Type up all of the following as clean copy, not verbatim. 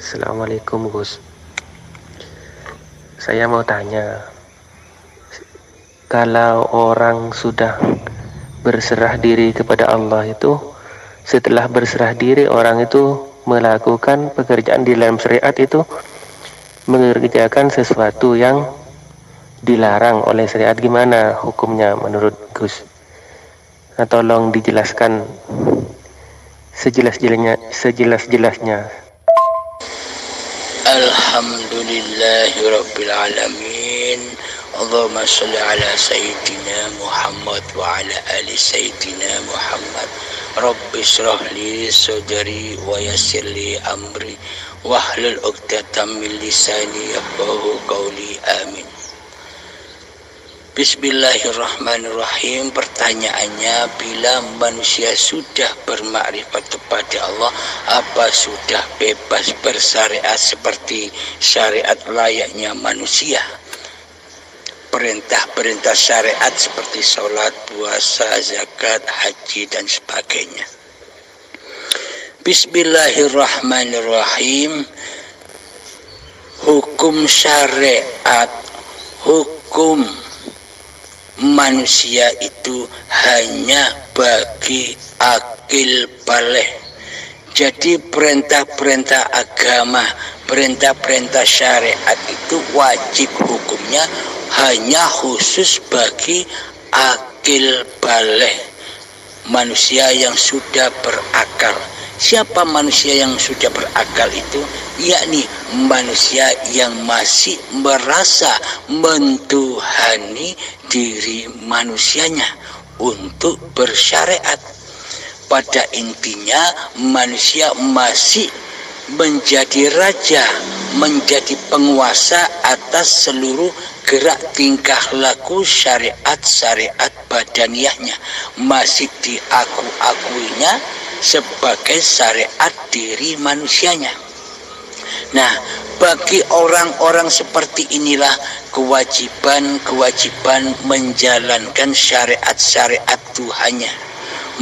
Assalamualaikum Gus. Saya mau tanya, kalau orang sudah berserah diri kepada Allah itu, setelah berserah diri orang itu melakukan pekerjaan di dalam syariat itu, mengerjakan sesuatu yang dilarang oleh syariat, gimana hukumnya menurut Gus? Nah, tolong dijelaskan sejelas-jelasnya. Alhamdulillahirabbil alamin. Allahumma shalli ala sayyidina Muhammad wa ala ali sayyidina Muhammad. Rabbi shrah li sadri wa yassir li amri wahlul 'uqdatam min lisani yafqahu qawli. Amin. Bismillahirrahmanirrahim. Pertanyaannya, bila manusia sudah bermakrifat kepada Allah, apa sudah bebas bersyariat seperti syariat layaknya manusia? Perintah-perintah syariat seperti sholat, puasa, zakat, haji, dan sebagainya. Bismillahirrahmanirrahim. Hukum syariat, hukum manusia itu hanya bagi akil balik. Jadi perintah-perintah agama, perintah-perintah syariat itu wajib hukumnya hanya khusus bagi akil balik, manusia yang sudah berakal. Siapa manusia yang sudah berakal itu? Yakni manusia yang masih merasa mentuhani diri manusianya untuk bersyariat. Pada intinya manusia masih menjadi raja, menjadi penguasa atas seluruh gerak tingkah laku syariat-syariat badaniyahnya, masih diaku-akuinya sebagai syariat diri manusianya. Nah, bagi orang-orang seperti inilah kewajiban menjalankan syariat-syariat Tuhannya.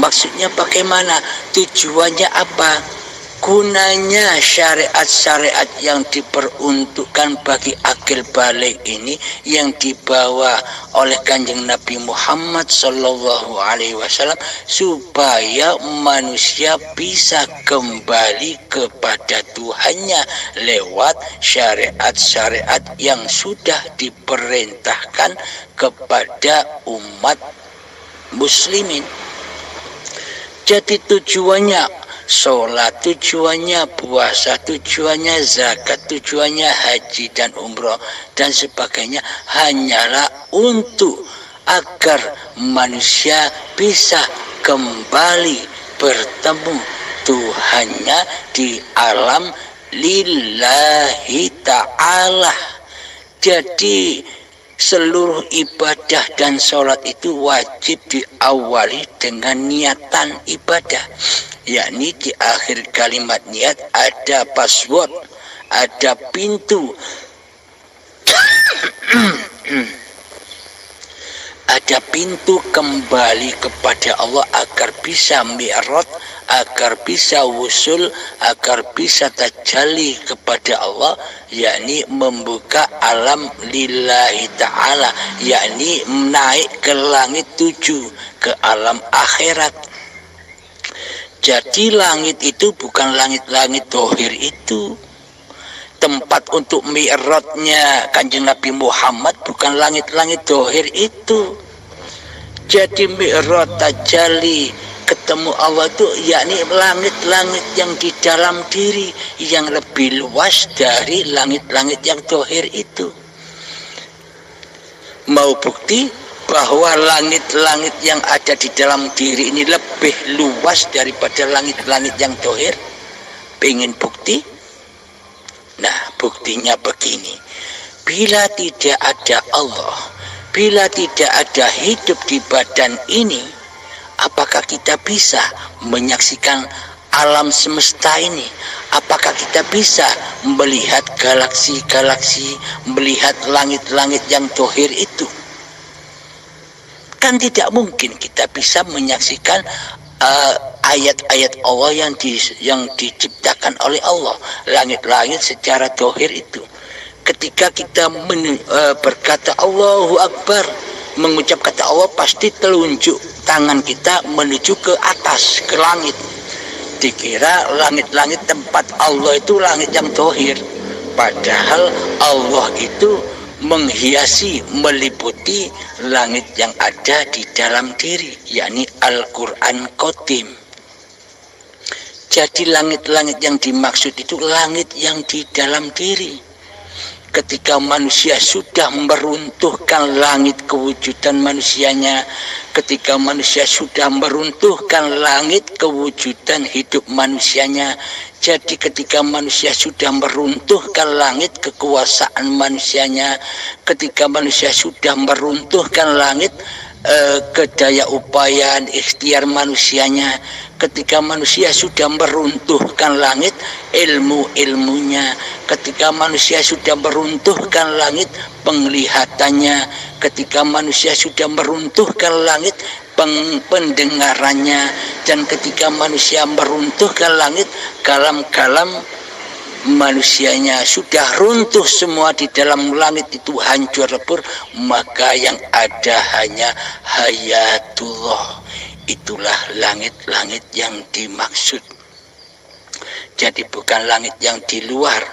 Maksudnya bagaimana? Tujuannya apa? Gunanya syariat-syariat yang diperuntukkan bagi akil balik ini, yang dibawa oleh Kanjeng Nabi Muhammad SAW, supaya manusia bisa kembali kepada Tuhannya lewat syariat-syariat yang sudah diperintahkan kepada umat muslimin. Jadi tujuannya sholat, tujuannya puasa, tujuannya zakat, tujuannya haji dan umroh dan sebagainya hanyalah untuk agar manusia bisa kembali bertemu Tuhannya di alam lillahi ta'ala. Jadi seluruh ibadah dan sholat itu wajib diawali dengan niatan ibadah, yakni di akhir kalimat niat ada password, ada pintu ada pintu kembali kepada Allah agar bisa mi'raj, agar bisa wusul, agar bisa tajalli kepada Allah, yakni membuka alam lillahi ta'ala, yakni naik ke langit 7, ke alam akhirat. Jadi langit itu bukan langit-langit dohir itu. Tempat untuk mi'rajnya Kanjeng Nabi Muhammad bukan langit-langit dohir itu. Jadi mi'raj tajalli ketemu Allah itu yakni langit-langit yang di dalam diri, yang lebih luas dari langit-langit yang dohir itu. Mau bukti bahwa langit-langit yang ada di dalam diri ini lebih luas daripada langit-langit yang dohir? Pengen bukti? Nah, buktinya begini. Bila tidak ada Allah, bila tidak ada hidup di badan ini, apakah kita bisa menyaksikan alam semesta ini? Apakah kita bisa melihat galaksi-galaksi, melihat langit-langit yang dohir itu? Kan tidak mungkin kita bisa menyaksikan ayat-ayat Allah yang diciptakan oleh Allah. Langit-langit secara dohir itu. Ketika kita berkata Allahu Akbar, mengucap kata Allah, pasti telunjuk tangan kita menuju ke atas, ke langit. Dikira langit-langit tempat Allah itu langit yang dohir. Padahal Allah itu menghiasi, meliputi langit yang ada di dalam diri, yakni Al-Quran Qadim. Jadi langit-langit yang dimaksud itu langit yang di dalam diri. Ketika manusia sudah meruntuhkan langit kewujudan manusianya, ketika manusia sudah meruntuhkan langit kewujudan hidup manusianya, jadi ketika manusia sudah meruntuhkan langit kekuasaan manusianya, ketika manusia sudah meruntuhkan langit kedaya upayaan ikhtiar manusianya, ketika manusia sudah meruntuhkan langit ilmu-ilmunya, ketika manusia sudah meruntuhkan langit penglihatannya, ketika manusia sudah meruntuhkan langit pendengarannya, dan ketika manusia meruntuhkan langit kalam-kalam manusianya, sudah runtuh semua di dalam langit itu, hancur lebur, maka yang ada hanya hayatullah. Itulah langit-langit yang dimaksud. Jadi bukan langit yang di luar.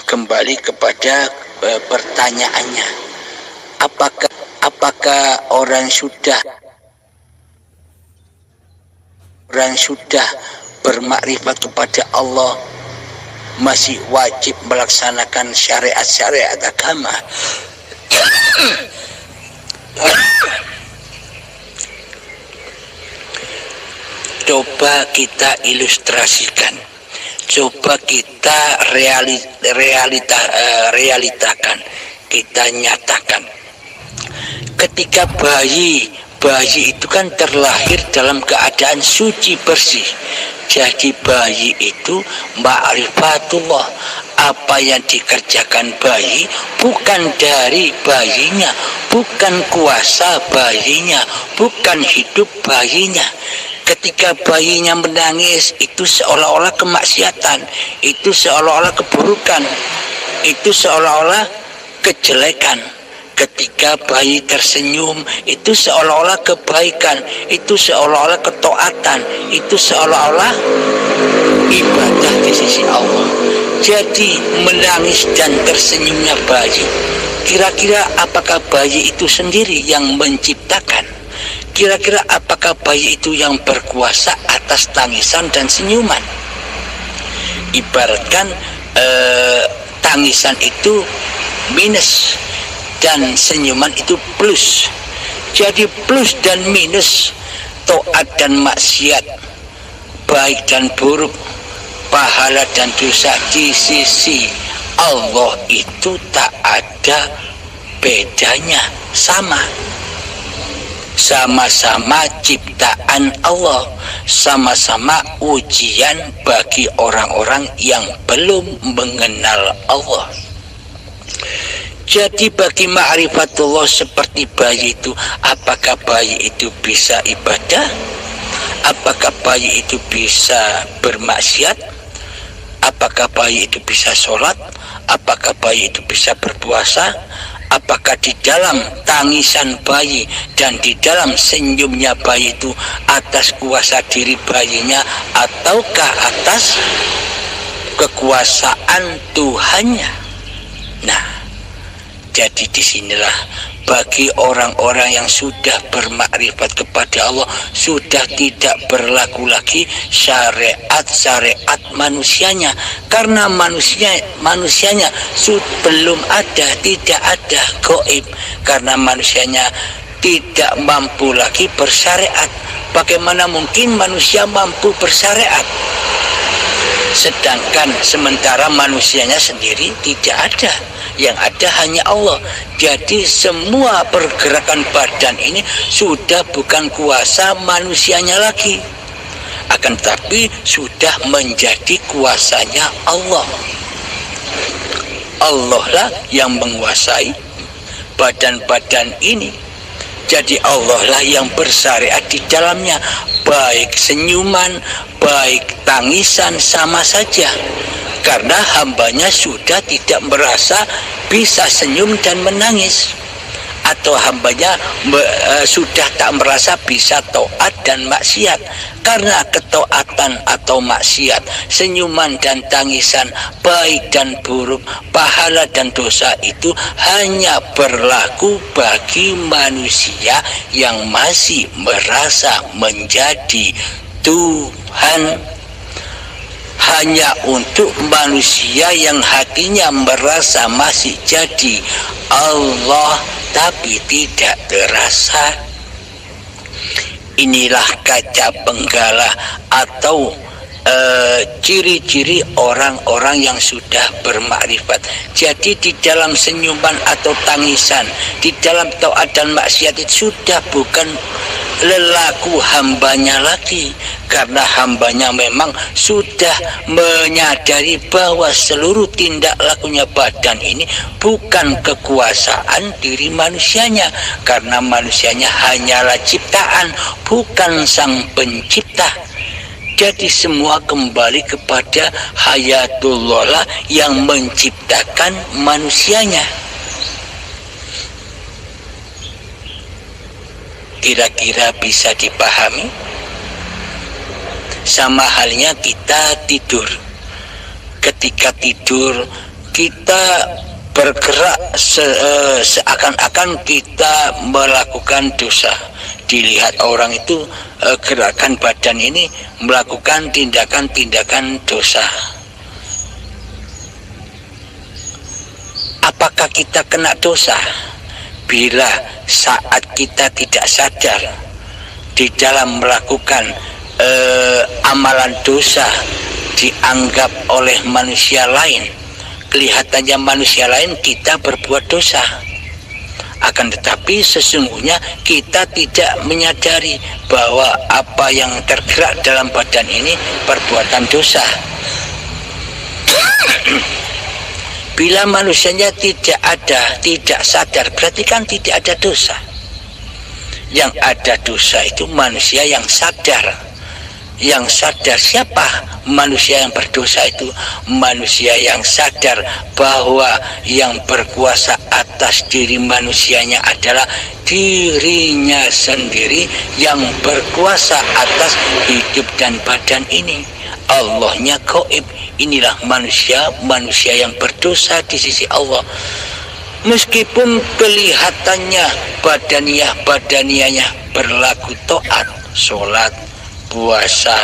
Kembali kepada pertanyaannya, apakah orang sudah bermakrifat kepada Allah masih wajib melaksanakan syariat-syariat agama? Coba kita ilustrasikan, coba kita realitakan, kita nyatakan. Ketika bayi itu kan terlahir dalam keadaan suci bersih. Jadi bayi itu ma'rifatullah. Apa yang dikerjakan bayi bukan dari bayinya, bukan kuasa bayinya, bukan hidup bayinya. Ketika bayinya menangis, itu seolah-olah kemaksiatan, itu seolah-olah keburukan, itu seolah-olah kejelekan. Ketika bayi tersenyum, itu seolah-olah kebaikan, itu seolah-olah ketaatan, itu seolah-olah ibadah di sisi Allah. Jadi menangis dan tersenyumnya bayi, kira-kira apakah bayi itu sendiri yang menciptakan? Kira-kira apakah bayi itu yang berkuasa atas tangisan dan senyuman? Ibaratkan tangisan itu minus dan senyuman itu plus. Jadi plus dan minus, taat dan maksiat, baik dan buruk, pahala dan dosa di sisi Allah itu tak ada bedanya, sama-sama ciptaan Allah, sama-sama ujian bagi orang-orang yang belum mengenal Allah. Jadi bagi ma'rifatullah seperti bayi itu, apakah bayi itu bisa ibadah? Apakah bayi itu bisa bermaksiat? Apakah bayi itu bisa sholat? Apakah bayi itu bisa berpuasa? Apakah di dalam tangisan bayi dan di dalam senyumnya bayi itu atas kuasa diri bayinya ataukah atas kekuasaan Tuhannya? Nah, jadi disinilah bagi orang-orang yang sudah bermakrifat kepada Allah, sudah tidak berlaku lagi syariat-syariat manusianya, karena manusianya belum ada, tidak ada, gaib, karena manusianya tidak mampu lagi bersyariat. Bagaimana mungkin manusia mampu bersyariat sedangkan sementara manusianya sendiri tidak ada, yang ada hanya Allah. Jadi semua pergerakan badan ini sudah bukan kuasa manusianya lagi, akan tetapi sudah menjadi kuasanya Allah. Allah lah yang menguasai badan-badan ini. Jadi Allah lah yang bersyariat di dalamnya. Baik senyuman, baik tangisan sama saja. Karena hambanya sudah tidak merasa bisa senyum dan menangis. Atau hambanya sudah tak merasa bisa taat dan maksiat. Karena ketaatan atau maksiat, senyuman dan tangisan, baik dan buruk, pahala dan dosa itu hanya berlaku bagi manusia yang masih merasa menjadi Tuhan. Hanya untuk manusia yang hatinya merasa masih jadi Allah tapi tidak terasa. Inilah kaca penggala atau ciri-ciri orang-orang yang sudah bermakrifat. Jadi di dalam senyuman atau tangisan, di dalam taat dan maksiat itu sudah bukan lelaku hambanya lagi, karena hambanya memang sudah menyadari bahwa seluruh tindak lakunya badan ini bukan kekuasaan diri manusianya, karena manusianya hanyalah ciptaan, bukan sang pencipta. Jadi semua kembali kepada Hayatullah lah yang menciptakan manusianya. Kira-kira bisa dipahami? Sama halnya kita tidur. Ketika tidur kita bergerak seakan-akan kita melakukan dosa. Dilihat orang itu gerakan badan ini melakukan tindakan-tindakan dosa. Apakah kita kena dosa? Bila saat kita tidak sadar di dalam melakukan amalan dosa dianggap oleh manusia lain, kelihatannya manusia lain kita berbuat dosa. Akan tetapi sesungguhnya kita tidak menyadari bahwa apa yang tergerak dalam badan ini perbuatan dosa. Bila manusianya tidak sadar, berarti kan tidak ada dosa. Yang ada dosa itu manusia yang sadar. Yang sadar siapa? Manusia yang berdosa itu manusia yang sadar bahwa yang berkuasa atas diri manusianya adalah dirinya sendiri, yang berkuasa atas hidup dan badan ini. Allahnya gaib. Inilah manusia yang berdosa di sisi Allah. Meskipun kelihatannya badaniahnya berlaku taat, sholat, puasa,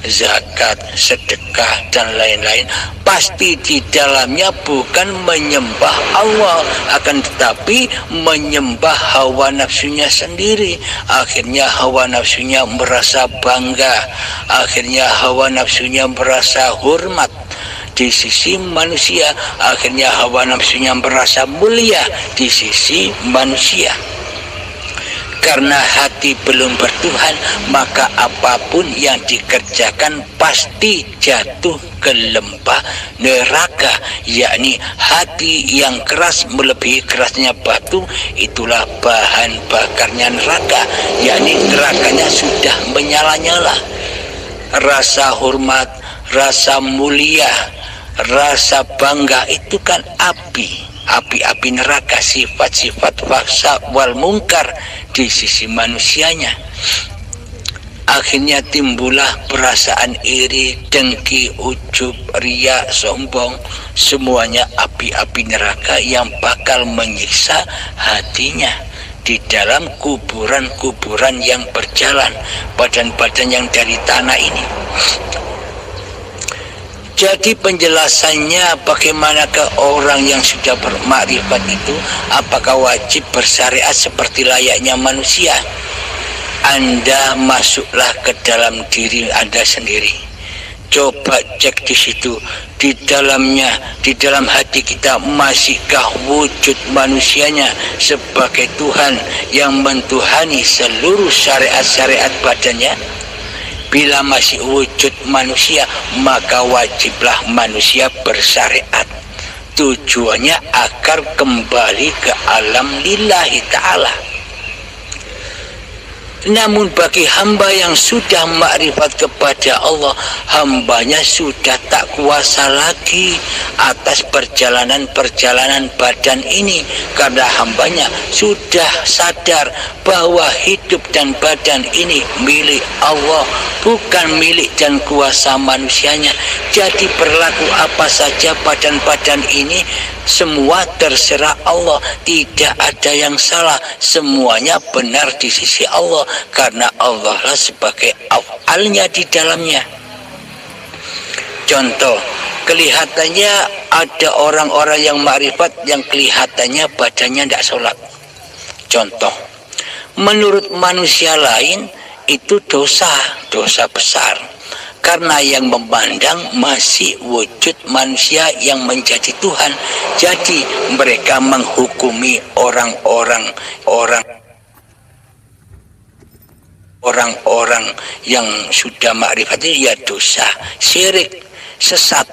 zakat, sedekah dan lain-lain, pasti di dalamnya bukan menyembah Allah, akan tetapi menyembah hawa nafsunya sendiri. Akhirnya hawa nafsunya merasa bangga, akhirnya hawa nafsunya merasa hormat di sisi manusia, akhirnya hawa nafsunya merasa mulia di sisi manusia. Karena hati belum bertuhan, maka apapun yang dikerjakan pasti jatuh ke lembah neraka, yakni hati yang keras melebihi kerasnya batu, itulah bahan bakarnya neraka, yakni nerakanya sudah menyala-nyala. Rasa hormat, rasa mulia, rasa bangga itu kan api neraka, sifat-sifat faksa wal mungkar di sisi manusianya. Akhirnya timbullah perasaan iri, dengki, ujub, riya, sombong. Semuanya api-api neraka yang bakal menyiksa hatinya di dalam kuburan-kuburan yang berjalan, badan-badan yang dari tanah ini. Jadi penjelasannya, bagaimanakah orang yang sudah bermakrifat itu, apakah wajib bersyariat seperti layaknya manusia? Anda masuklah ke dalam diri Anda sendiri. Coba cek di situ, di dalamnya, di dalam hati kita masihkah wujud manusianya sebagai Tuhan yang mentuhani seluruh syariat-syariat badannya? Bila masih wujud manusia, maka wajiblah manusia bersyariat. Tujuannya agar kembali ke alam lillahi ta'ala. Namun bagi hamba yang sudah makrifat kepada Allah, hambanya sudah tak kuasa lagi atas perjalanan-perjalanan badan ini, karena hambanya sudah sadar bahwa hidup dan badan ini milik Allah, bukan milik dan kuasa manusianya. Jadi berlaku apa saja badan-badan ini, semua terserah Allah, tidak ada yang salah, semuanya benar di sisi Allah, karena Allah lah sebagai af'alnya di dalamnya. Contoh, kelihatannya ada orang-orang yang makrifat yang kelihatannya badannya tidak sholat. Contoh, menurut manusia lain itu dosa besar, karena yang memandang masih wujud manusia yang menjadi Tuhan. Jadi mereka menghukumi orang-orang yang sudah makrifat itu ya dosa, syirik, sesat.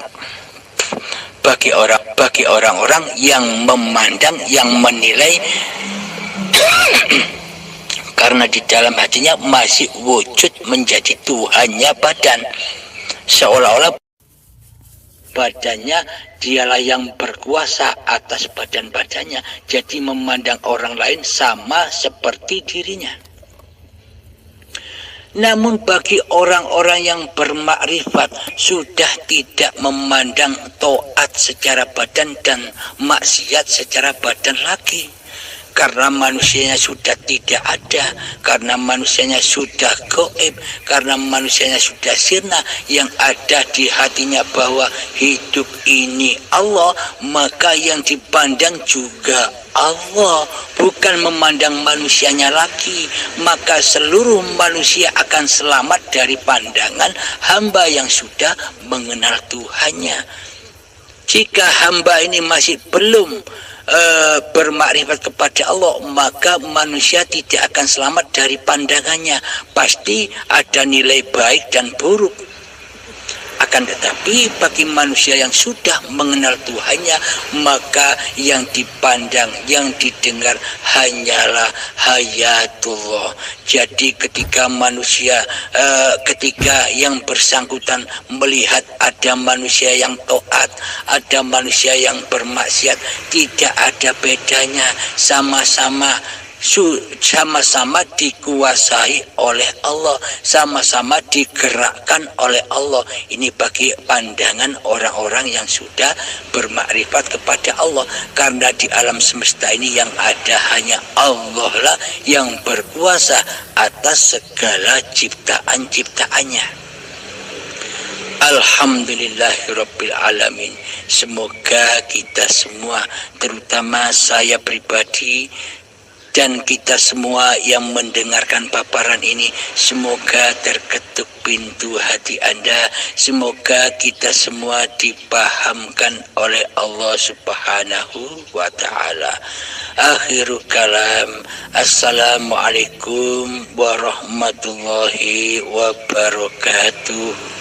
Bagi orang-orang yang memandang, yang menilai karena di dalam hatinya masih wujud menjadi Tuhannya badan, seolah-olah badannya dialah yang berkuasa atas badan-badannya, jadi memandang orang lain sama seperti dirinya. Namun bagi orang-orang yang bermakrifat sudah tidak memandang taat secara badan dan maksiat secara badan lagi, karena manusianya sudah tidak ada, karena manusianya sudah gaib, karena manusianya sudah sirna. Yang ada di hatinya bahwa hidup ini Allah, maka yang dipandang juga Allah, bukan memandang manusianya lagi. Maka seluruh manusia akan selamat dari pandangan hamba yang sudah mengenal Tuhannya. Jika hamba ini masih belum bermakrifat kepada Allah, maka manusia tidak akan selamat dari pandangannya. Pasti ada nilai baik dan buruk. Akan tetapi bagi manusia yang sudah mengenal Tuhannya, maka yang dipandang, yang didengar hanyalah hayatullah. Jadi ketika manusia, ketika yang bersangkutan melihat ada manusia yang taat, ada manusia yang bermaksiat, tidak ada bedanya, sama-sama dikuasai oleh Allah, sama-sama digerakkan oleh Allah. Ini bagi pandangan orang-orang yang sudah bermakrifat kepada Allah, karena di alam semesta ini yang ada hanya Allah lah yang berkuasa atas segala ciptaan-ciptaannya. Alhamdulillahirabbil alamin. Semoga kita semua, terutama saya pribadi dan kita semua yang mendengarkan paparan ini, semoga terketuk pintu hati Anda. Semoga kita semua dipahamkan oleh Allah Subhanahu wa ta'ala. Akhirul kalam, assalamualaikum warahmatullahi wabarakatuh.